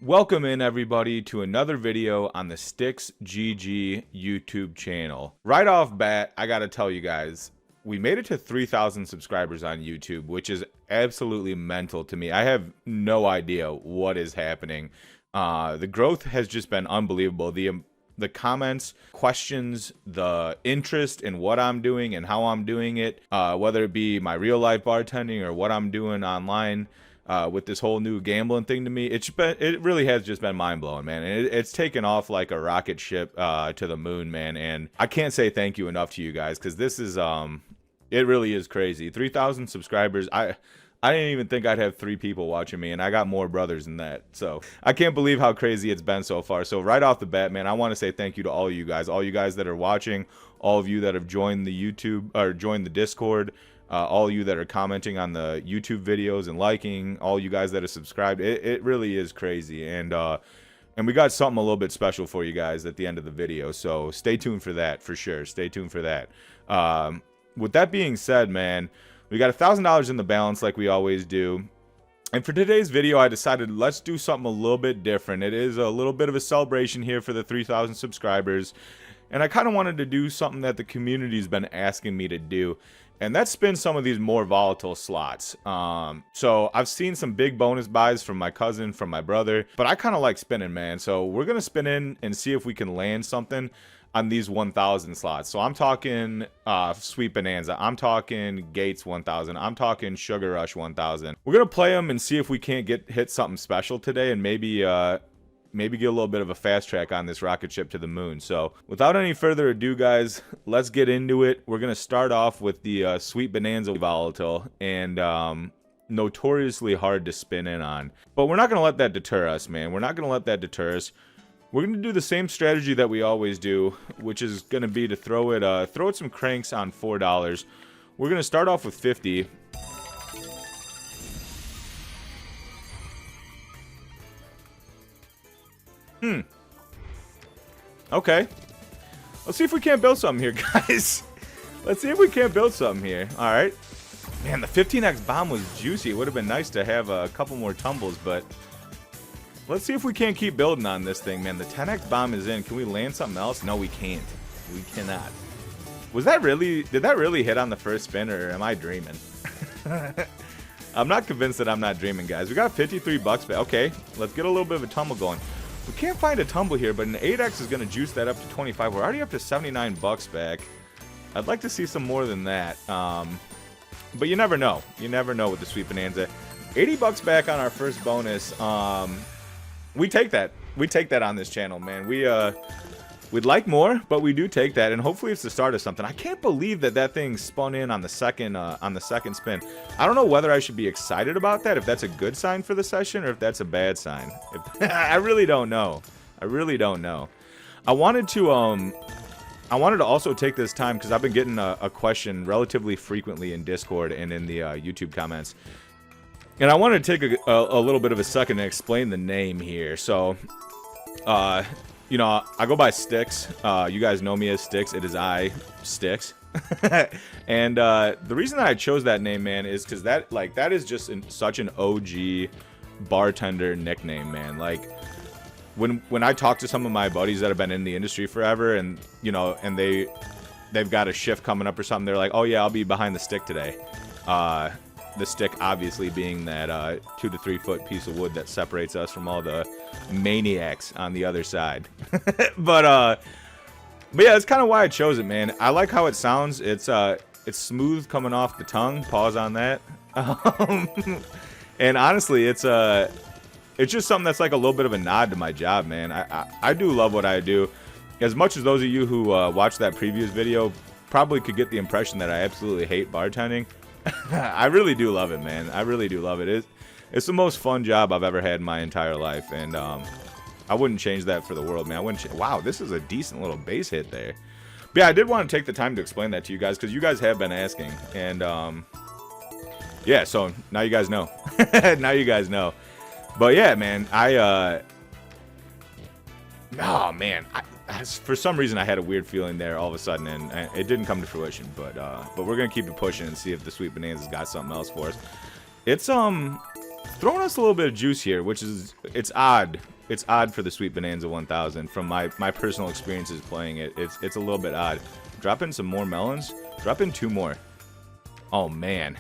Welcome in everybody to another video on the StixGG YouTube channel. Right off bat, I gotta tell you guys, we made it to 3,000 subscribers on YouTube, which is absolutely mental to me. I have no idea what is happening. The growth has just been unbelievable. The comments, questions, the interest in what I'm doing and how I'm doing it, whether it be my real life bartending or what I'm doing online. With this whole new gambling thing to me, it really has just been mind-blowing, man. And it's taken off like a rocket ship to the moon, man. And I can't say thank you enough to you guys, because this is it really is crazy. 3,000 subscribers. I didn't even think I'd have 3 people watching me, and I got more brothers than that. So I can't believe how crazy it's been so far. So right off the bat, man, I want to say thank you to all you guys that are watching, all of you that have joined the YouTube or joined the Discord. All you that are commenting on the YouTube videos and liking, all you guys that are subscribed, it really is crazy. And we got something a little bit special for you guys at the end of the video, so stay tuned for that, for sure. Stay tuned for that. With that being said, man, we got $1,000 in the balance like we always do. And for today's video, I decided let's do something a little bit different. It is a little bit of a celebration here for the 3,000 subscribers. And I kind of wanted to do something that the community's been asking me to do. And that's spin some of these more volatile slots. So I've seen some big bonus buys from my cousin, from my brother, but I kind of like spinning, man. So we're going to spin in and see if we can land something on these 1,000 slots. So I'm talking Sweet Bonanza. I'm talking Gates 1,000. I'm talking Sugar Rush 1,000. We're going to play them and see if we can't hit something special today, and maybe get a little bit of a fast track on this rocket ship to the moon. So without any further ado, guys, let's get into it. We're going to start off with the Sweet Bonanza volatile, and notoriously hard to spin in on. But we're not going to let that deter us, man. We're not going to let that deter us. We're going to do the same strategy that we always do, which is going to be to throw it some cranks on $4. We're going to start off with 50. Okay. Let's see if we can't build something here, guys. Let's see if we can't build something here. All right. Man, the 15x bomb was juicy. It would have been nice to have a couple more tumbles, but let's see if we can't keep building on this thing, man. The 10x bomb is in. Can we land something else? No, we can't. We cannot. Did that really hit on the first spin, or am I dreaming? I'm not convinced that I'm not dreaming, guys. We got 53 bucks back. Okay, let's get a little bit of a tumble going. We can't find a tumble here, but an 8x is going to juice that up to 25. We're already up to 79 bucks back. I'd like to see some more than that. But you never know. You never know with the Sweet Bonanza. 80 bucks back on our first bonus. We take that. We take that on this channel, man. We'd like more, but we do take that, and hopefully it's the start of something. I can't believe that thing spun in on the second spin. I don't know whether I should be excited about that, if that's a good sign for the session, or if that's a bad sign. I really don't know. I really don't know. I wanted to also take this time, because I've been getting a question relatively frequently in Discord and in the YouTube comments. And I wanted to take a little bit of a second to explain the name here. So, you know, I go by Stixs. You guys know me as Stixs. It is I, Stixs. And the reason that I chose that name, man, is because that is just such an OG bartender nickname, man. Like, when I talk to some of my buddies that have been in the industry forever, and you know, and they've got a shift coming up or something, they're like, oh yeah, I'll be behind the stick today. The stick obviously being that 2 to 3 foot piece of wood that separates us from all the maniacs on the other side. But yeah, that's kind of why I chose it, man. I like how it sounds. It's smooth coming off the tongue. Pause on that. And honestly, it's just something that's like a little bit of a nod to my job, man. I do love what I do. As much as those of you who watched that previous video probably could get the impression that I absolutely hate bartending, I really do love it, man. I really do love it. It's the most fun job I've ever had in my entire life, and I wouldn't change that for the world, man. I wouldn't. Wow, this is a decent little base hit there. But yeah, I did want to take the time to explain that to you guys, because you guys have been asking, and yeah, so now you guys know. Now you guys know. But yeah, man, oh man, for some reason I had a weird feeling there all of a sudden, and it didn't come to fruition. But we're gonna keep it pushing and see if the Sweet Bonanza's got something else for us. It's throwing us a little bit of juice here, which is, it's odd it's odd for the Sweet Bonanza 1000 from my personal experiences playing it. It's a little bit odd. Drop in some more melons. Drop in 2 more. Oh man,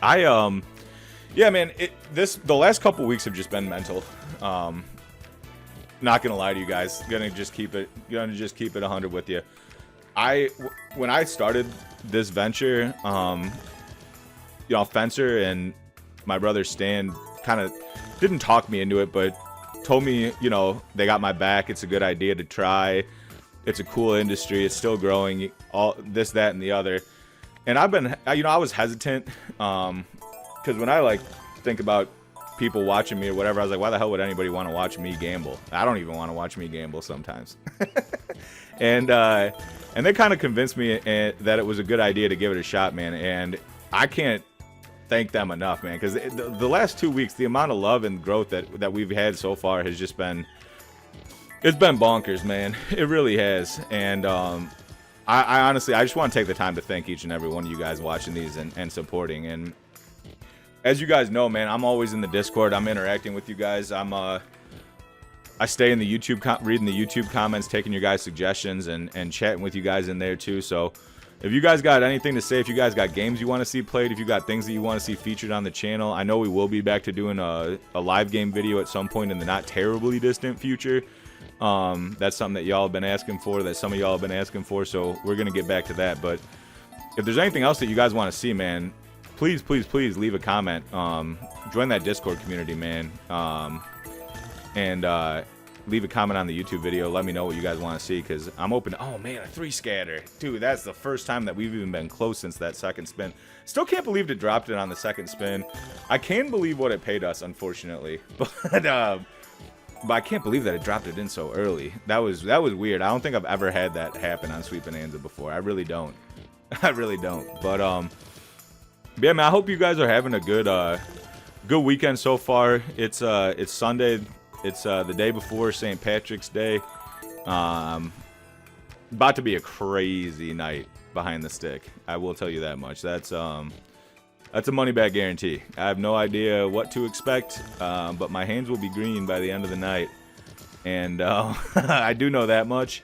yeah, man. The last couple weeks have just been mental. Not gonna lie to you guys. Gonna just keep it 100 with you. When I started this venture, you know, Fencer and my brother Stan kind of didn't talk me into it, but told me, you know, they got my back. It's a good idea to try. It's a cool industry. It's still growing. All this, that, and the other. And I've been, you know, I was hesitant, because when I like think about people watching me or whatever, I was like, why the hell would anybody want to watch me gamble? I don't even want to watch me gamble sometimes. And they kind of convinced me that it was a good idea to give it a shot, man. And I can't thank them enough, man, because the last 2 weeks, the amount of love and growth that we've had so far has just been, it's been bonkers, man. It really has. And I honestly, I just want to take the time to thank each and every one of you guys watching these and supporting. And as you guys know, man, I'm always in the Discord. I'm interacting with you guys. I stay in the YouTube, reading the YouTube comments, taking your guys' suggestions, and chatting with you guys in there too. So if you guys got anything to say, if you guys got games you want to see played, if you got things that you want to see featured on the channel, I know we will be back to doing a live game video at some point in the not terribly distant future. That's something that y'all have been asking for, that some of y'all have been asking for, so we're going to get back to that. But if there's anything else that you guys want to see, man, please, please, please leave a comment. Join that Discord community, man. And leave a comment on the YouTube video. Let me know what you guys want to see, because I'm open. Oh, man, a 3 scatter. Dude, that's the first time that we've even been close since that second spin. Still can't believe it dropped it on the second spin. I can believe what it paid us, unfortunately. But I can't believe that it dropped it in so early. That was weird. I don't think I've ever had that happen on Sweet Bonanza before. I really don't. I really don't. But yeah, man, I hope you guys are having a good weekend so far. It's Sunday. It's the day before St. Patrick's Day. About to be a crazy night behind the stick. I will tell you that much. That's a money back guarantee. I have no idea what to expect, but my hands will be green by the end of the night. And I do know that much.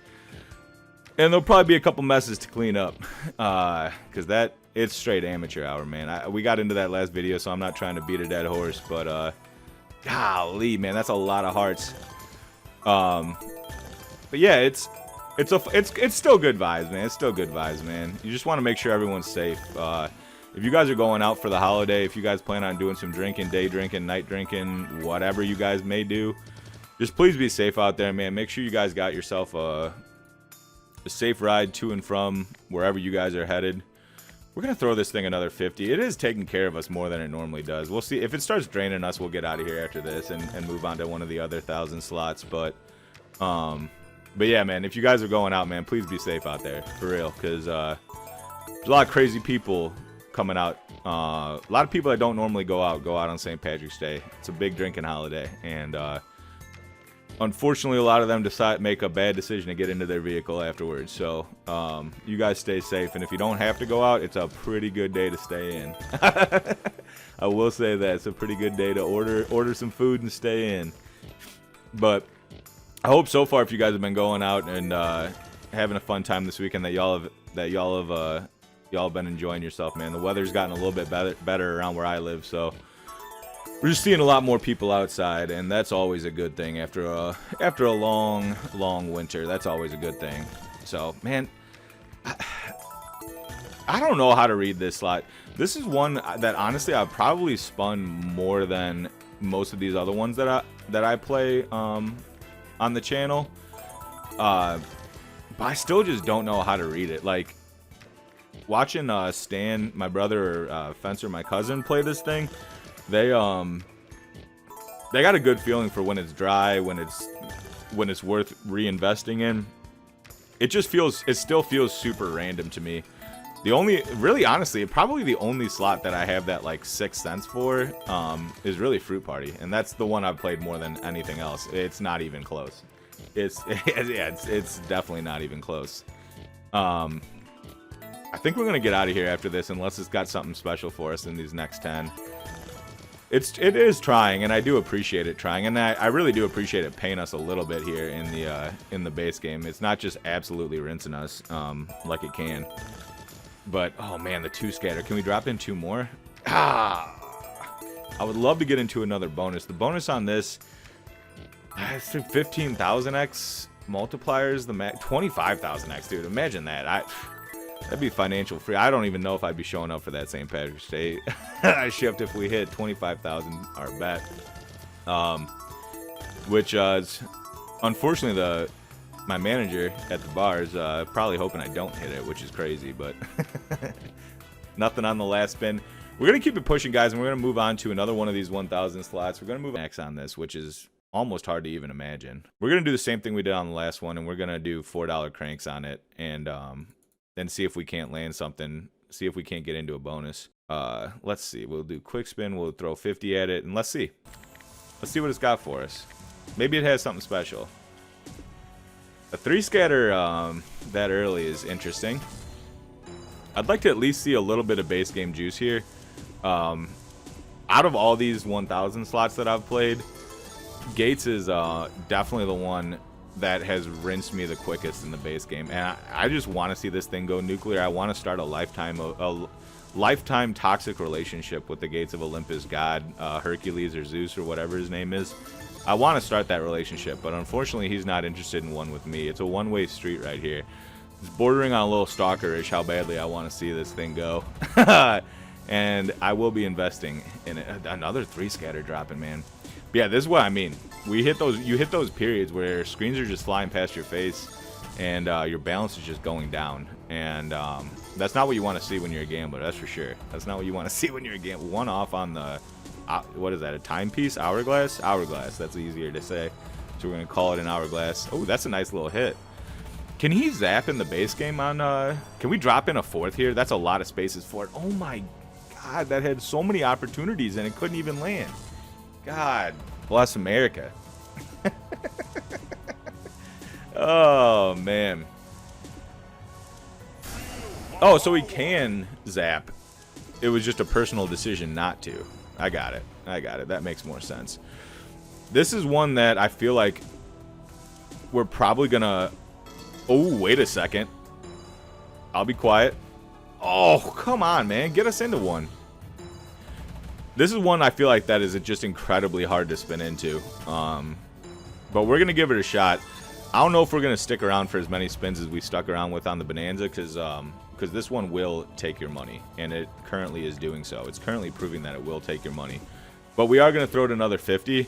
And there'll probably be a couple messes to clean up, because it's straight amateur hour, man. We got into that last video, so I'm not trying to beat a dead horse, but golly, man, that's a lot of hearts. But yeah, it's still good vibes, man. It's still good vibes, man. You just want to make sure everyone's safe. If you guys are going out for the holiday, if you guys plan on doing some drinking, day drinking, night drinking, whatever you guys may do, just please be safe out there, man. Make sure you guys got yourself a safe ride to and from wherever you guys are headed. We're going to throw this thing another 50. It is taking care of us more than it normally does. We'll see. If it starts draining us, we'll get out of here after this and move on to one of the other 1,000 slots. But yeah, man, if you guys are going out, man, please be safe out there, for real, because there's a lot of crazy people coming out. A lot of people that don't normally go out on St. Patrick's Day. It's a big drinking holiday, and unfortunately, a lot of them make a bad decision to get into their vehicle afterwards. So you guys stay safe, and if you don't have to go out, it's a pretty good day to stay in. I will say that it's a pretty good day to order some food and stay in. But I hope so far, if you guys have been going out and having a fun time this weekend, that y'all have been enjoying yourself, man. The weather's gotten a little bit better around where I live, so we're just seeing a lot more people outside, and that's always a good thing after a long winter. That's always a good thing. So, man, I don't know how to read this slot. This is one that honestly I've probably spun more than most of these other ones that I play on the channel. But I still just don't know how to read it. Like, watching Stan, my brother, or Fencer, my cousin, play this thing, they got a good feeling for when it's dry, when it's worth reinvesting in. It still feels super random to me. Really, honestly, probably the only slot that I have that like 6 cents for is really Fruit Party, and that's the one I've played more than anything else. It's not even close. It's definitely not even close. I think we're gonna get out of here after this, unless it's got something special for us in these next 10. It is trying, and I do appreciate it trying, and I really do appreciate it paying us a little bit here in the base game. It's not just absolutely rinsing us like it can. But oh man, the 2 scatter. Can we drop in 2 more? Ah, I would love to get into another bonus. The bonus on this, it's 15,000x multipliers. The max 25,000x, dude. Imagine that. That'd be financial free. I don't even know if I'd be showing up for that St. Patrick's Day shift if we hit 25,000 our bet. Which is unfortunately my manager at the bar is probably hoping I don't hit it, which is crazy, but nothing on the last spin. We're gonna keep it pushing, guys, and we're gonna move on to another one of these 1,000 slots. We're gonna move max on this, which is almost hard to even imagine. We're gonna do the same thing we did on the last one, and we're gonna do $4 cranks on it, and then see if we can't land something, see if we can't get into a bonus. Let's see, we'll do quick spin, we'll throw 50 at it, and let's see what it's got for us. Maybe it has something special. A 3 scatter that early is interesting. I'd like to at least see a little bit of base game juice here. Out of all these 1,000 slots that I've played, Gates is definitely the one that has rinsed me the quickest in the base game, and I just want to see this thing go nuclear. I want to start a lifetime toxic relationship with the Gates of Olympus god, Hercules or Zeus or whatever his name is. I want to start that relationship, but unfortunately he's not interested in one with me. It's a one-way street right here. It's bordering on a little stalkerish how badly I want to see this thing go. And I will be investing in it. Another 3 scatter dropping, man. But yeah, this is what I mean. You hit those periods where screens are just flying past your face, and your balance is just going down. And that's not what you want to see when you're a gambler. That's for sure. That's not what you want to see when you're a gambler. One off on the what is that? A timepiece? Hourglass? Hourglass. That's easier to say. So we're gonna call it an hourglass. Oh, that's a nice little hit. Can he zap in the base game on? Can we drop in a 4th here? That's a lot of spaces for it. Oh my God, that had so many opportunities and it couldn't even land. God bless America. Oh man. Oh, so he can zap. It was just a personal decision not to. I got it. That makes more sense. This is one that I feel like we're probably gonna... Oh, wait a second. I'll be quiet. Oh, come on, man. Get us into one. This is one I feel like that is just incredibly hard to spin into. But we're going to give it a shot. I don't know if we're going to stick around for as many spins as we stuck around with on the Bonanza, because this one will take your money, and it currently is doing so. It's currently proving that it will take your money. But we are going to throw it another 50,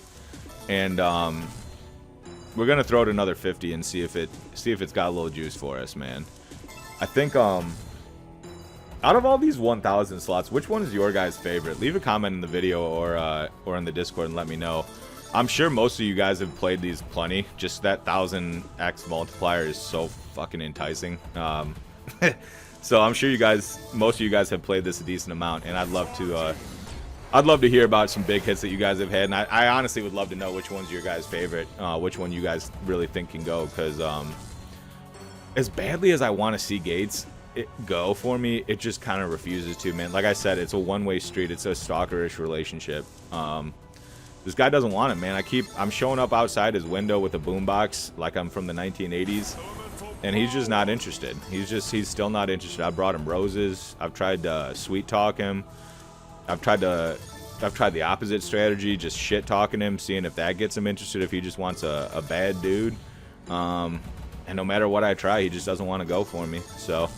and we're going to throw it another 50 and see if it's got a little juice for us, man. I think out of all these 1,000 slots, which one is your guys' favorite? Leave a comment in the video or in the Discord and let me know. I'm sure most of you guys have played these plenty. Just that 1,000x multiplier is so fucking enticing. So I'm sure most of you guys have played this a decent amount, and I'd love to hear about some big hits that you guys have had, and I honestly would love to know which one's your guys' favorite, which one you guys really think can go, because as badly as I want to see Gates go for me, it just kind of refuses to, man. Like I said, it's a one-way street. It's a stalkerish relationship. This guy doesn't want it, man. I'm showing up outside his window with a boombox like I'm from the 1980s, and he's just not interested. He's still not interested. I brought him roses. I've tried to sweet talk him. I've tried the opposite strategy, just shit talking him, seeing if that gets him interested, if he just wants a bad dude. And no matter what I try, he just doesn't want to go for me. So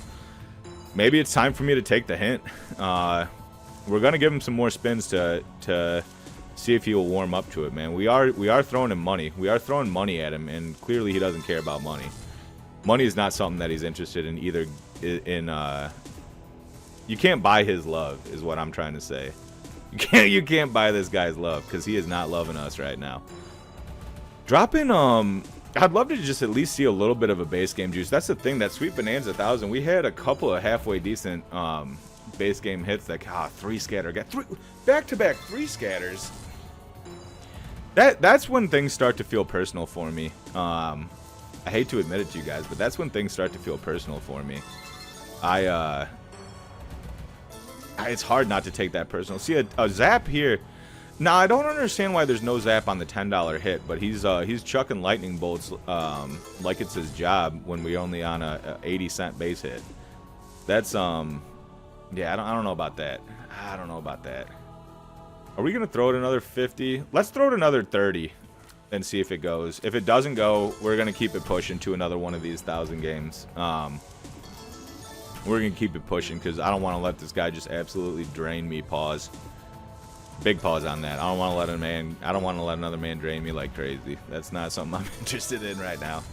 maybe it's time for me to take the hint. We're gonna give him some more spins to see if he will warm up to it, man. We are throwing him money. We are throwing money at him, and clearly he doesn't care about money. Money is not something that he's interested in either. You can't buy his love, is what I'm trying to say. You can't buy this guy's love, because he is not loving us right now. Drop in, I'd love to just at least see a little bit of a base game juice. That's the thing, that Sweet Bonanza 1,000, we had a couple of halfway decent base game hits that, 3 scatter. Got back-to-back 3 scatters. That's when things start to feel personal for me. I hate to admit it to you guys, but that's when things start to feel personal for me. it's hard not to take that personal. See, a zap here, Now I don't understand why there's no zap on the $10 hit, but he's chucking lightning bolts like it's his job when we're only on a 80-cent base hit. That's yeah, I don't know about that. I don't know about that. Are we gonna throw it another 50? Let's throw it another 30 and see if it goes. If it doesn't go, we're gonna keep it pushing to another one of these 1,000 games. We're gonna keep it pushing because I don't want to let this guy just absolutely drain me. Pause. Big pause on that. I don't want to let a man. I don't want to let another man drain me like crazy. That's not something I'm interested in right now.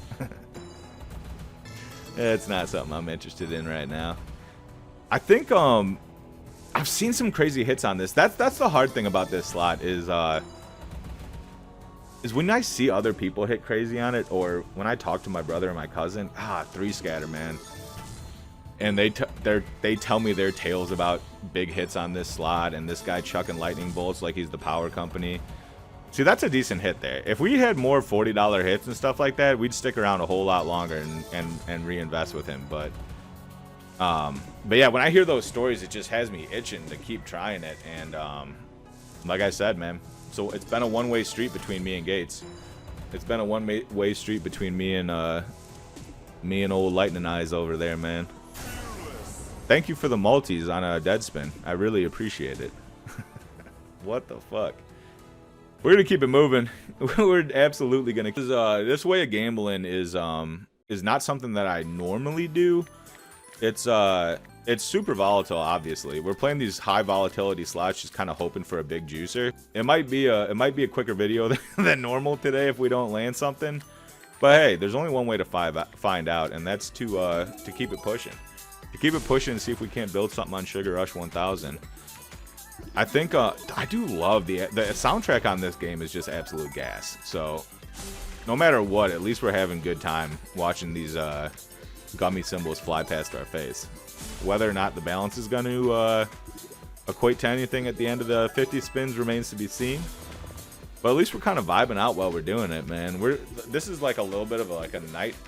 It's not something I'm interested in right now. I think I've seen some crazy hits on this. That's the hard thing about this slot is when I see other people hit crazy on it, or when I talk to my brother and my cousin. 3 scatter, man. And they tell me their tales about big hits on this slot and this guy chucking lightning bolts like he's the power company. See, that's a decent hit there. If we had more $40 hits and stuff like that, we'd stick around a whole lot longer and reinvest with him. But yeah, when I hear those stories, it just has me itching to keep trying it. And like I said, man, so it's been a one-way street between me and Gates. It's been a one-way street between me and old Lightning Eyes over there, man. Thank you for the multis on a dead spin. I really appreciate it. What the fuck? We're gonna keep it moving. We're absolutely gonna. This way of gambling is not something that I normally do. It's super volatile. Obviously, we're playing these high volatility slots, just kind of hoping for a big juicer. It might be a quicker video than normal today if we don't land something. But hey, there's only one way to find out, and that's to keep it pushing. To keep it pushing and see if we can't build something on Sugar Rush 1000. I think I do love the soundtrack on this game is just absolute gas. So no matter what, at least we're having good time watching these gummy symbols fly past our face. Whether or not the balance is going to equate to anything at the end of the 50 spins remains to be seen. But at least we're kind of vibing out while we're doing it, man. This is like a little bit of a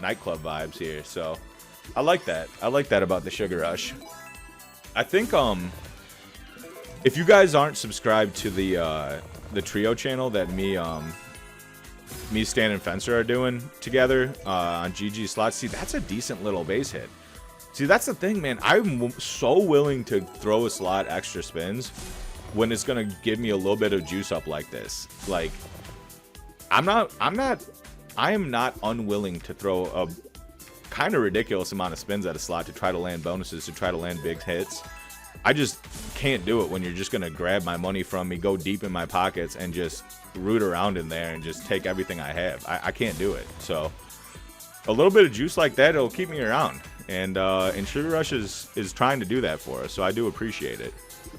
nightclub vibes here, so I like that. I like that about the Sugar Rush. I think if you guys aren't subscribed to the trio channel that me, Stan, and Fencer are doing together on GG slots, see, that's a decent little base hit. See, that's the thing, man. I'm so willing to throw a slot extra spins when it's gonna give me a little bit of juice up like this. Like, I am not unwilling to throw a kind of ridiculous amount of spins at a slot to try to land bonuses, to try to land big hits. I just can't do it when you're just gonna grab my money from me, go deep in my pockets, and just root around in there and just take everything I have. I can't do it. So a little bit of juice like that, it'll keep me around. And Sugar Rush is trying to do that for us, so I do appreciate it.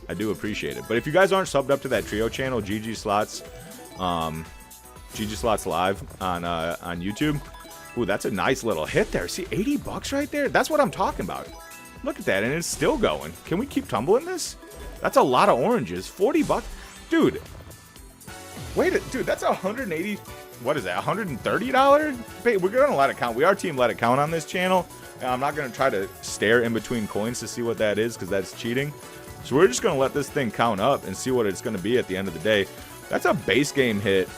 I do appreciate it. But if you guys aren't subbed up to that trio channel, GG Slots Live on YouTube. Ooh, that's a nice little hit there. See, 80 bucks right there? That's what I'm talking about. Look at that, and it's still going. Can we keep tumbling this? That's a lot of oranges. 40 bucks? Dude. Wait, dude, that's 180. What is that, $130? We're going to let it count. We are team let it count on this channel. And I'm not going to try to stare in between coins to see what that is, because that's cheating. So we're just going to let this thing count up and see what it's going to be at the end of the day. That's a base game hit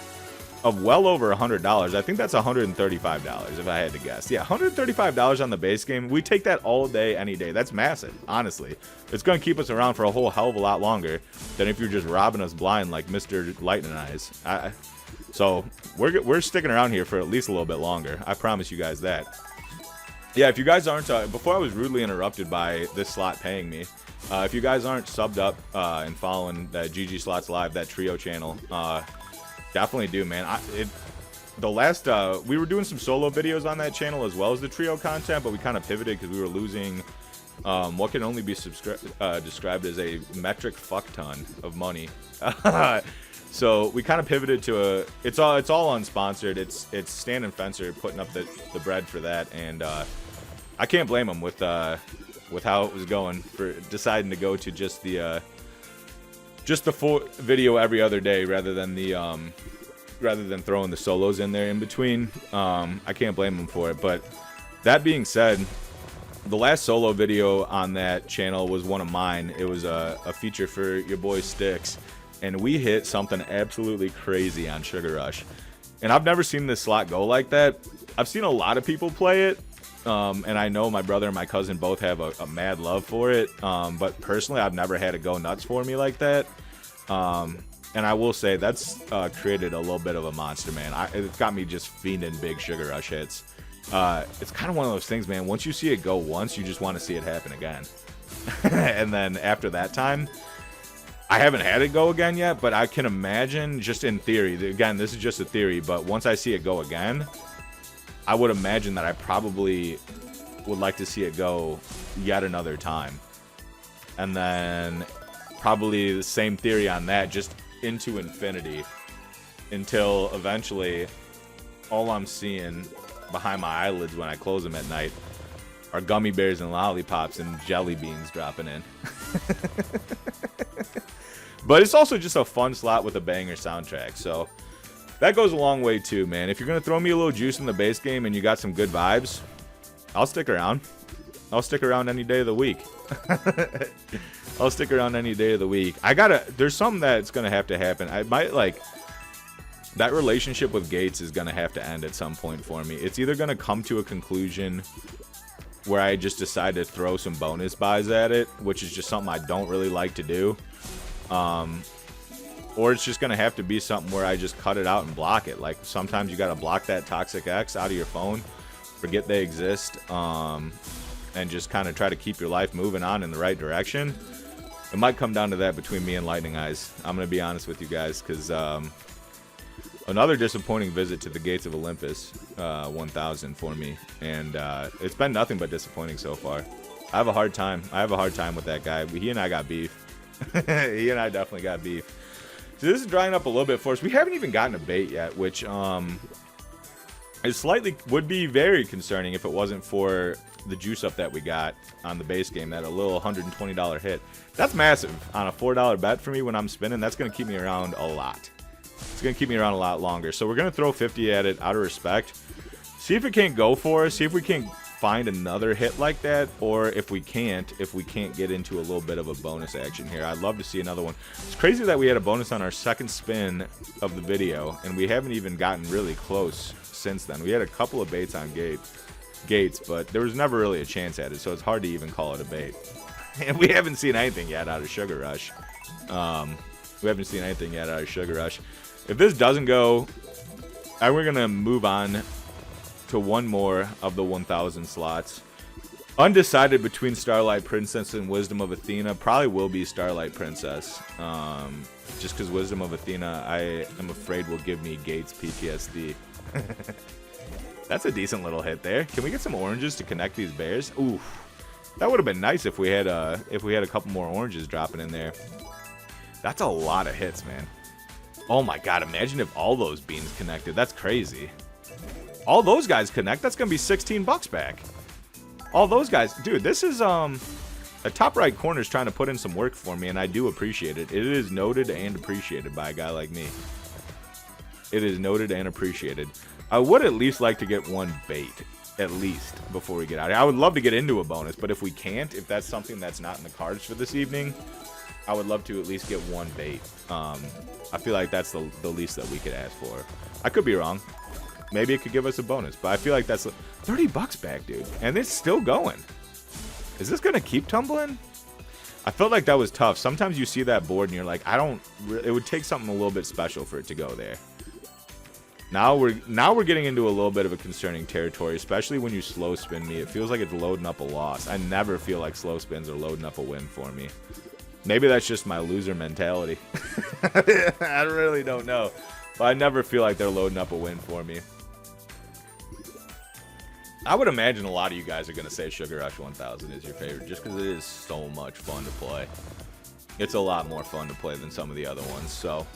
of well over $100. I think that's $135 if I had to guess. Yeah, $135 on the base game. We take that all day, any day. That's massive, honestly. It's going to keep us around for a whole hell of a lot longer than if you're just robbing us blind like Mr. Lightning Eyes. So we're sticking around here for at least a little bit longer. I promise you guys that. Yeah, if you guys aren't, before I was rudely interrupted by this slot paying me, if you guys aren't subbed up and following that GG Slots Live, that trio channel, definitely do, man. The last we were doing some solo videos on that channel as well as the trio content, but we kind of pivoted because we were losing what can only be described as a metric fuck ton of money. So we kind of pivoted to it's all unsponsored. It's Stan and Fencer putting up the bread for that, and I can't blame them with how it was going for deciding to go to just the full video every other day rather than throwing the solos in there in between. I can't blame them for it. But that being said, the last solo video on that channel was one of mine. It was a feature for your boy Stixs, and we hit something absolutely crazy on Sugar Rush. And I've never seen this slot go like that. I've seen a lot of people play it, and I know my brother and my cousin both have a mad love for it. But personally, I've never had it go nuts for me like that. And I will say that's created a little bit of a monster, man. It's got me just fiending big Sugar Rush hits. It's kind of one of those things, man. Once you see it go once, you just want to see it happen again. And then after that time, I haven't had it go again yet, but I can imagine, just in theory, again, this is just a theory, but once I see it go again, I would imagine that I probably would like to see it go yet another time. And then probably the same theory on that, just into infinity, until eventually all I'm seeing behind my eyelids when I close them at night are gummy bears and lollipops and jelly beans dropping in. But it's also just a fun slot with a banger soundtrack, so that goes a long way too, man. If you're gonna throw me a little juice in the base game and you got some good vibes, I'll stick around. I'll stick around any day of the week. I'll stick around any day of the week. There's something that's gonna have to happen. I might, like, that relationship with Gates is gonna have to end at some point for me. It's either gonna come to a conclusion where I just decide to throw some bonus buys at it, which is just something I don't really like to do. Or it's just gonna have to be something where I just cut it out and block it. Like, sometimes you gotta block that Toxic X out of your phone, forget they exist, and just kind of try to keep your life moving on in the right direction. It might come down to that between me and Lightning Eyes. I'm gonna be honest with you guys, because another disappointing visit to the gates of Olympus 1000 for me, and it's been nothing but disappointing so far. I have a hard time with that guy. He and I got beef. He and I definitely got beef. So this is drying up a little bit for us. We haven't even gotten a bait yet, which would be very concerning if it wasn't for the juice up that we got on the base game, that a little $120 hit. That's massive on a $4 bet for me when I'm spinning. That's going to keep me around a lot. It's going to keep me around a lot longer. So we're going to throw 50 at it out of respect. See if it can't go for us. See if we can find another hit like that, or if we can't get into a little bit of a bonus action here. I'd love to see another one. It's crazy that we had a bonus on our second spin of the video, and we haven't even gotten really close since then. We had a couple of baits on gates, but there was never really a chance at it, so it's hard to even call it a bait. And we haven't seen anything yet out of Sugar Rush. If this doesn't go, we're gonna move on to one more of the 1000 slots. Undecided between Starlight Princess and Wisdom of Athena. Probably will be Starlight Princess. Just because Wisdom of Athena, I am afraid, will give me Gates PTSD. That's a decent little hit there. Can we get some oranges to connect these bears? Ooh, that would have been nice if we had a couple more oranges dropping in there. That's a lot of hits, man. Oh my god, imagine if all those beans connected. That's crazy. All those guys connect, that's gonna be 16 bucks back. All those guys, dude, this is the top right corner is trying to put in some work for me, and I do appreciate it. It is noted and appreciated by a guy like me. It is noted and appreciated. I would at least like to get one bait, at least, before we get out of here. I would love to get into a bonus, but if we can't, if that's something that's not in the cards for this evening, I would love to at least get one bait. I feel like that's the least that we could ask for. I could be wrong. Maybe it could give us a bonus, but I feel like that's 30 bucks back, dude. And it's still going. Is this going to keep tumbling? I felt like that was tough. Sometimes you see that board and you're like, it would take something a little bit special for it to go there. Now we're getting into a little bit of a concerning territory, especially when you slow spin me. It feels like it's loading up a loss. I never feel like slow spins are loading up a win for me. Maybe that's just my loser mentality. I really don't know. But I never feel like they're loading up a win for me. I would imagine a lot of you guys are going to say Sugar Rush 1000 is your favorite, just because it is so much fun to play. It's a lot more fun to play than some of the other ones, so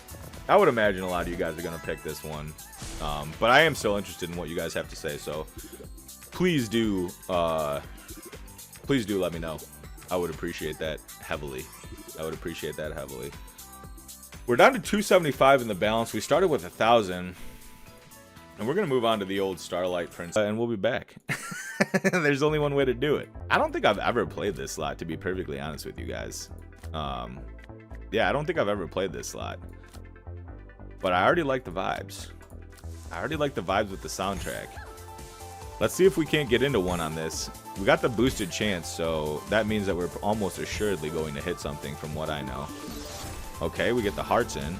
I would imagine a lot of you guys are going to pick this one. But I am still interested in what you guys have to say, so please do let me know. I would appreciate that heavily. We're down to 275 in the balance. We started with 1,000. And we're going to move on to the old Starlight Princess, and we'll be back. There's only one way to do it. I don't think I've ever played this slot, to be perfectly honest with you guys. Yeah, I don't think I've ever played this slot. But I already like the vibes. I already like the vibes with the soundtrack. Let's see if we can't get into one on this. We got the boosted chance, so that means that we're almost assuredly going to hit something from what I know. Okay, we get the hearts in.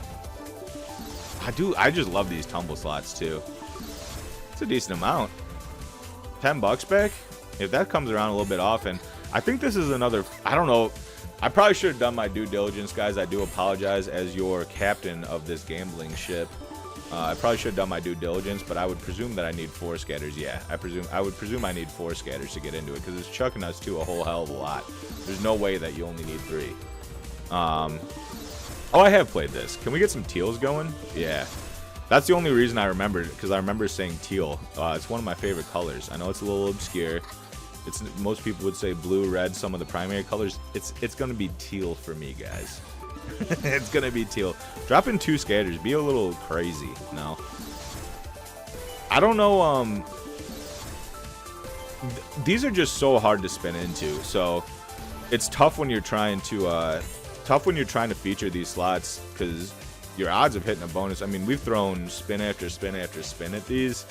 I just love these tumble slots too. It's a decent amount. $10 back? If that comes around a little bit often. I think this is another, I don't know. I probably should have done my due diligence, guys. I do apologize as your captain of this gambling ship. I probably should have done my due diligence, but I would presume that I need 4 scatters. Yeah, I would presume I need 4 scatters to get into it, because it's chucking us to a whole hell of a lot. There's no way that you only need 3. Oh, I have played this. Can we get some teals going? Yeah. That's the only reason I remembered it, because I remember saying teal. It's one of my favorite colors. I know it's a little obscure. Most people would say blue, red, some of the primary colors. It's gonna be teal for me, guys. It's gonna be teal. Drop in 2 scatters. Be a little crazy. No. I don't know. These are just so hard to spin into. So it's tough when you're trying to feature these slots, because your odds of hitting a bonus. I mean, we've thrown spin after spin after spin at these,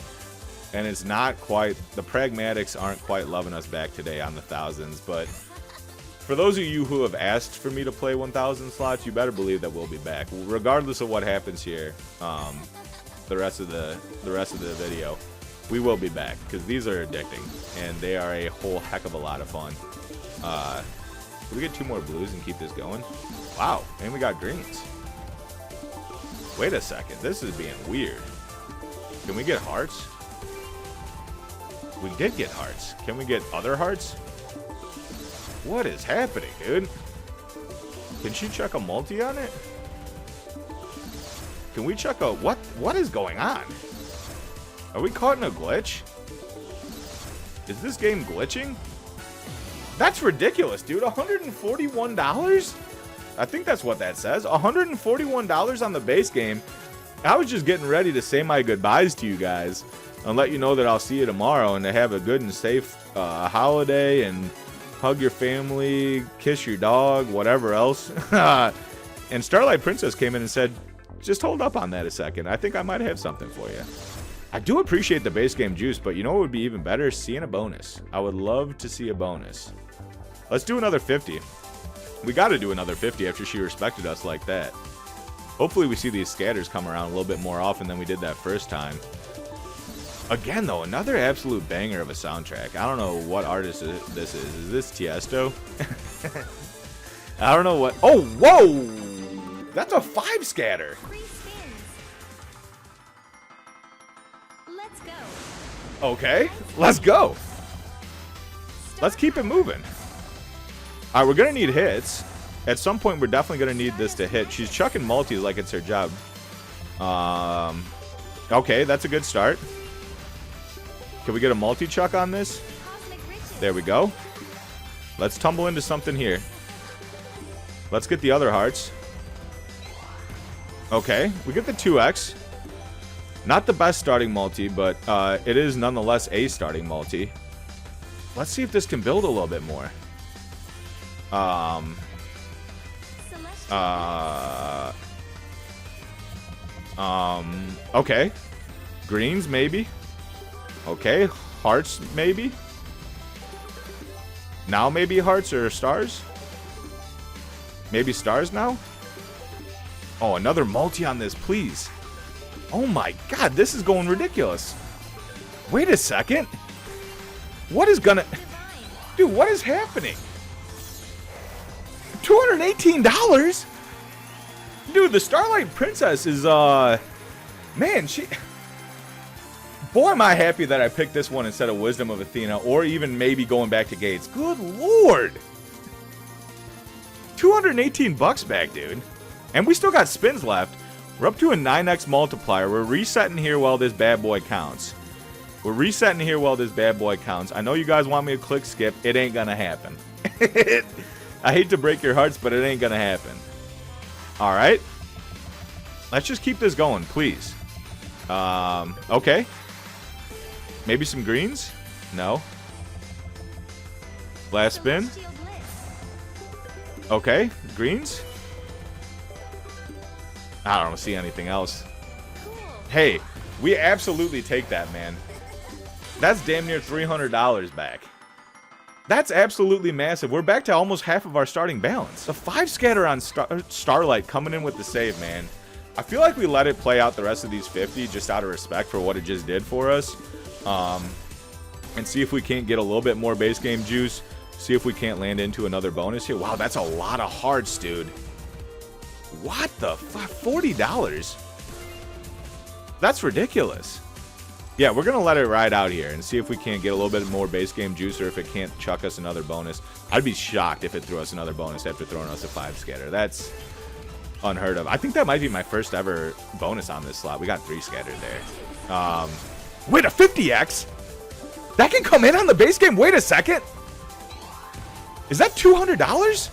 and it's not quite, the pragmatics aren't quite loving us back today on the thousands. But for those of you who have asked for me to play 1,000 slots, you better believe that we'll be back, regardless of what happens here. The rest of the video, we will be back, because these are addicting and they are a whole heck of a lot of fun. Can we get 2 more blues and keep this going? Wow, and we got greens. Wait a second, this is being weird. Can we get hearts? We did get hearts. Can we get other hearts? What is happening, dude? Can she chuck a multi on it? Can we chuck a... What is going on? Are we caught in a glitch? Is this game glitching? That's ridiculous, dude. $141? I think that's what that says. $141 on the base game. I was just getting ready to say my goodbyes to you guys and let you know that I'll see you tomorrow, and to have a good and safe holiday, and hug your family, kiss your dog, whatever else. And Starlight Princess came in and said, just hold up on that a second. I think I might have something for you. I do appreciate the base game juice, but you know what would be even better? Seeing a bonus. I would love to see a bonus. Let's do another 50. We got to do another 50 after she respected us like that. Hopefully we see these scatters come around a little bit more often than we did that first time. Again, though, another absolute banger of a soundtrack. I don't know what artist this is. Is this Tiesto? I don't know what... Oh, whoa! That's a 5 scatter. Let's go. Okay, let's go. Let's keep it moving. All right, we're going to need hits. At some point, we're definitely going to need this to hit. She's chucking multis like it's her job. Okay, that's a good start. Can we get a multi-chuck on this? There we go. Let's tumble into something here. Let's get the other hearts. Okay, we get the 2x. Not the best starting multi, but it is nonetheless a starting multi. Let's see if this can build a little bit more. Okay. Greens, maybe. Okay, hearts, maybe. Now maybe hearts or stars? Maybe stars now? Oh, another multi on this, please. Oh my god, this is going ridiculous. Wait a second. What is gonna... Dude, what is happening? $218? Dude, the Starlight Princess is, man, she... Boy, am I happy that I picked this one instead of Wisdom of Athena, or even maybe going back to Gates. Good lord. $218 back, dude. And we still got spins left. We're up to a 9x multiplier. We're resetting here while this bad boy counts. We're resetting here while this bad boy counts. I know you guys want me to click skip. It ain't gonna happen. I hate to break your hearts, but it ain't gonna happen. Alright. Let's just keep this going, please. Okay. Maybe some greens? No. Last spin. Okay, greens. I don't see anything else. Cool. Hey, we absolutely take that, man. That's damn near $300 back. That's absolutely massive. We're back to almost half of our starting balance. The 5 scatter on Starlight coming in with the save, man. I feel like we let it play out the rest of these 50 just out of respect for what it just did for us. And see if we can't get a little bit more base game juice. See if we can't land into another bonus here. Wow, that's a lot of hearts, dude. What the fuck? $40? That's ridiculous. Yeah, we're going to let it ride out here and see if we can't get a little bit more base game juice or if it can't chuck us another bonus. I'd be shocked if it threw us another bonus after throwing us a 5 scatter. That's unheard of. I think that might be my first ever bonus on this slot. We got 3 scattered there. Wait, a 50x? That can come in on the base game? Wait a second. Is that $200?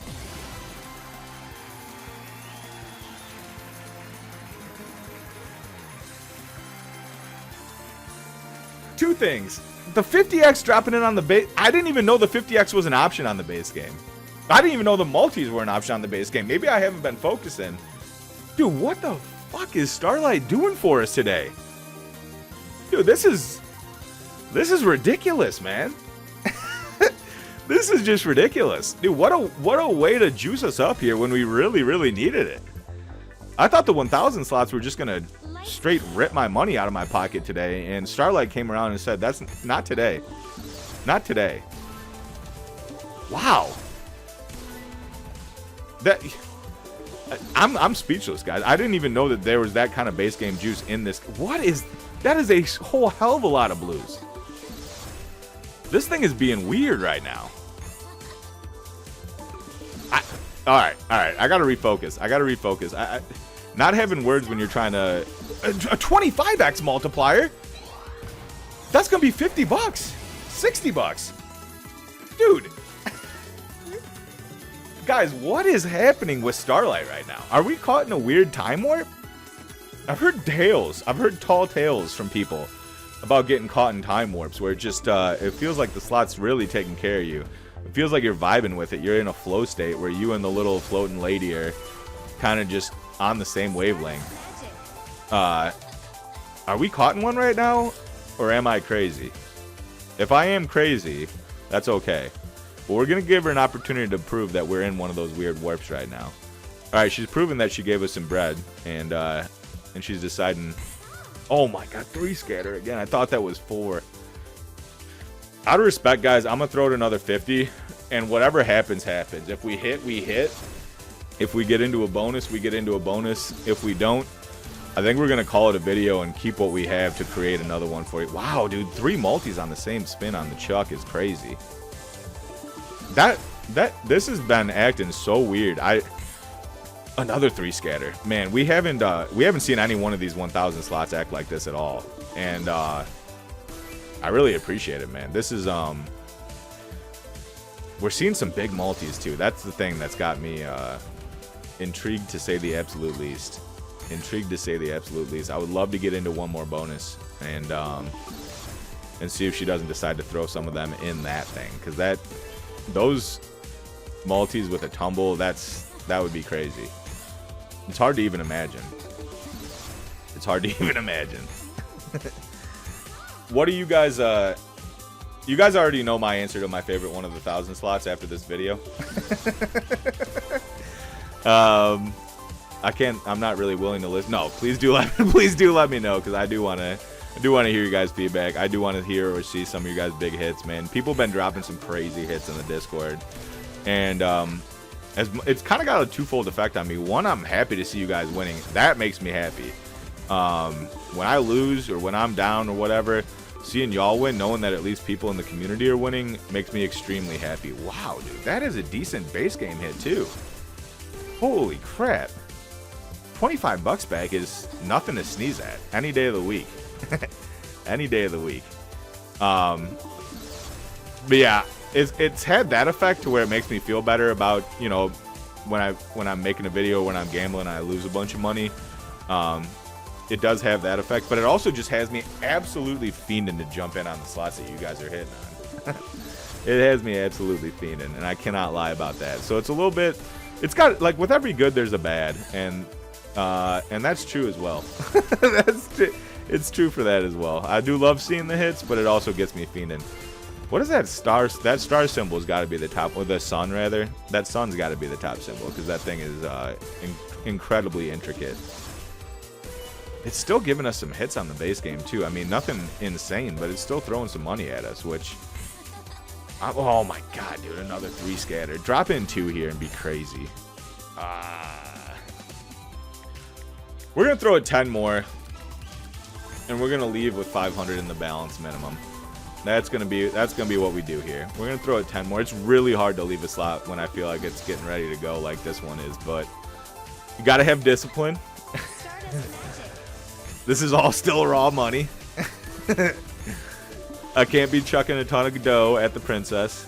Two things. The 50x dropping in on the base. I didn't even know the 50x was an option on the base game. I didn't even know the multis were an option on the base game. Maybe I haven't been focusing. Dude, what the fuck is Starlight doing for us today? Dude, this is ridiculous, man. This is just ridiculous. Dude, what a way to juice us up here when we really needed it. I thought the 1000 slots were just gonna straight rip my money out of my pocket today, and Starlight came around and said, that's not today. Not today. Wow. I'm speechless, guys. I didn't even know that there was that kind of base game juice in this. That is a whole hell of a lot of blues. This thing is being weird right now. All right. I gotta refocus. Not having words when you're trying to... A 25x multiplier? That's gonna be $50. $60. Dude. Guys, what is happening with Starlight right now? Are we caught in a weird time warp? I've heard tales. I've heard tall tales from people about getting caught in time warps where it just, it feels like the slot's really taking care of you. It feels like you're vibing with it. You're in a flow state where you and the little floating lady are kind of just on the same wavelength. Are we caught in one right now? Or am I crazy? If I am crazy, that's okay. But we're going to give her an opportunity to prove that we're in one of those weird warps right now. Alright, she's proven that she gave us some bread. And she's deciding... Oh my god, 3 scatter again. I thought that was 4. Out of respect, guys, I'm going to throw it another 50. And whatever happens, happens. If we hit, we hit. If we get into a bonus, we get into a bonus. If we don't, I think we're going to call it a video and keep what we have to create another one for you. Wow, dude, 3 multis on the same spin on the chuck is crazy. This has been acting so weird. Another 3 scatter. Man, we haven't seen any one of these 1000 slots act like this at all. And I really appreciate it, man. This is we're seeing some big multis too. That's the thing that's got me intrigued to say the absolute least. Intrigued to say the absolute least. I would love to get into one more bonus and see if she doesn't decide to throw some of them in that thing, because those multis with a tumble, that would be crazy. It's hard to even imagine. It's hard to even imagine. What do you guys you guys already know my answer to my favorite one of the 1000 slots after this video. I'm not really willing to listen. No, please do let me know, because I do want to hear you guys' feedback. I do want to hear or see some of you guys' big hits, man. People have been dropping some crazy hits in the Discord, and it's kind of got a twofold effect on me. One, I'm happy to see you guys winning. That makes me happy. When I lose or when I'm down or whatever, seeing y'all win, knowing that at least people in the community are winning, makes me extremely happy. Wow, dude, that is a decent base game hit too. Holy crap. $25 back is nothing to sneeze at any day of the week. Any day of the week. But yeah, it's had that effect to where it makes me feel better about, you know, when I'm making a video, when I'm gambling and I lose a bunch of money. It does have that effect, but it also just has me absolutely fiending to jump in on the slots that you guys are hitting on. It has me absolutely fiending, and I cannot lie about that. So it's a little bit, it's got, like, with every good there's a bad, and And that's true as well. It's true for that as well. I do love seeing the hits, but it also gets me fiending. What is that star? That star symbol's got to be the top, or the sun rather. That sun's got to be the top symbol because that thing is incredibly intricate. It's still giving us some hits on the base game too. I mean, nothing insane, but it's still throwing some money at us, which... oh my god, dude, another 3 scatter. Drop in 2 here and be crazy. We're going to throw a 10 more, and we're going to leave with 500 in the balance minimum. That's gonna be what we do here. We're gonna throw a 10 more. It's really hard to leave a slot when I feel like it's getting ready to go like this one is, but you gotta have discipline. This is all still raw money. I can't be chucking a ton of dough at the princess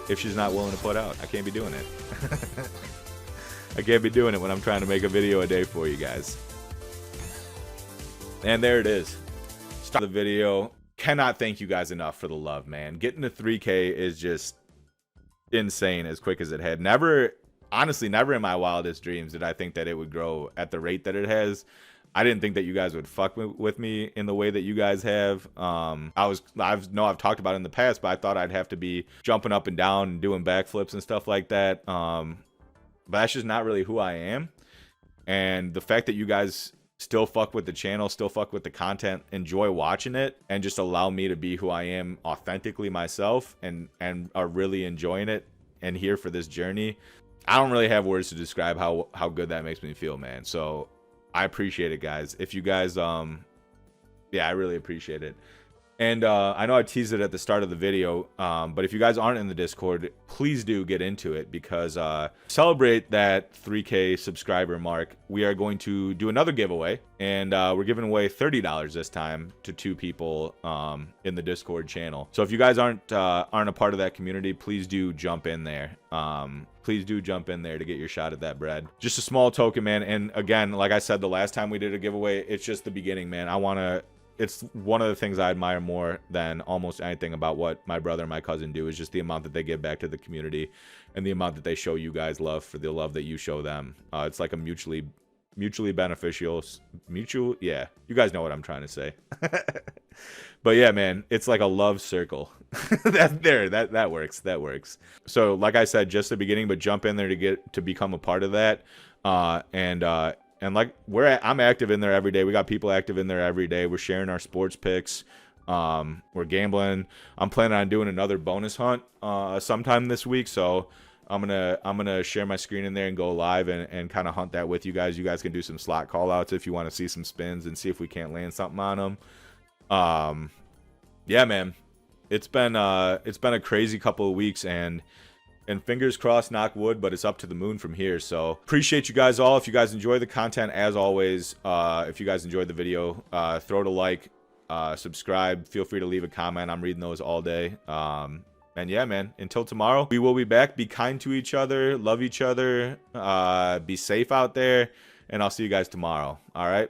if she's not willing to put out. I can't be doing it. I can't be doing it when I'm trying to make a video a day for you guys. And there it is. Start the video. Cannot thank you guys enough for the love, man. Getting to 3K is just insane as quick as it had. Never, honestly, never in my wildest dreams did I think that it would grow at the rate that it has. I didn't think that you guys would fuck with me in the way that you guys have. I've talked about it in the past, but I thought I'd have to be jumping up and down and doing backflips and stuff like that. But that's just not really who I am. And the fact that you guys still fuck with the channel, still fuck with the content, enjoy watching it, and just allow me to be who I am authentically myself, and are really enjoying it and here for this journey. I don't really have words to describe how good that makes me feel, man. So I appreciate it, guys. If you guys yeah, I really appreciate it. And I know I teased it at the start of the video, but if you guys aren't in the Discord, please do get into it, because celebrate that 3K subscriber mark. We are going to do another giveaway, and we're giving away $30 this time to 2 people in the Discord channel. So if you guys aren't a part of that community, please do jump in there. Please do jump in there to get your shot at that bread. Just a small token, man. And again, like I said the last time we did a giveaway, it's just the beginning, man. It's one of the things I admire more than almost anything about what my brother and my cousin do, is just the amount that they give back to the community and the amount that they show you guys love for the love that you show them. It's like a mutually beneficial, yeah, you guys know what I'm trying to say. But yeah, man, it's like a love circle. That works. So like I said, just the beginning, but jump in there to become a part of that. And like I'm active in there every day. We got people active in there every day. We're sharing our sports picks. We're gambling. I'm planning on doing another bonus hunt sometime this week. So I'm gonna share my screen in there and go live and kind of hunt that with you guys. You guys can do some slot call outs if you want to see some spins and see if we can't land something on them. Yeah, man, it's been a crazy couple of weeks, and fingers crossed, knock wood, but it's up to the moon from here. So appreciate you guys all. If you guys enjoy the content, as always, if you guys enjoyed the video, throw it a like, subscribe, feel free to leave a comment. I'm reading those all day. And yeah, man, until tomorrow, we will be back. Be kind to each other, love each other, be safe out there, and I'll see you guys tomorrow. All right.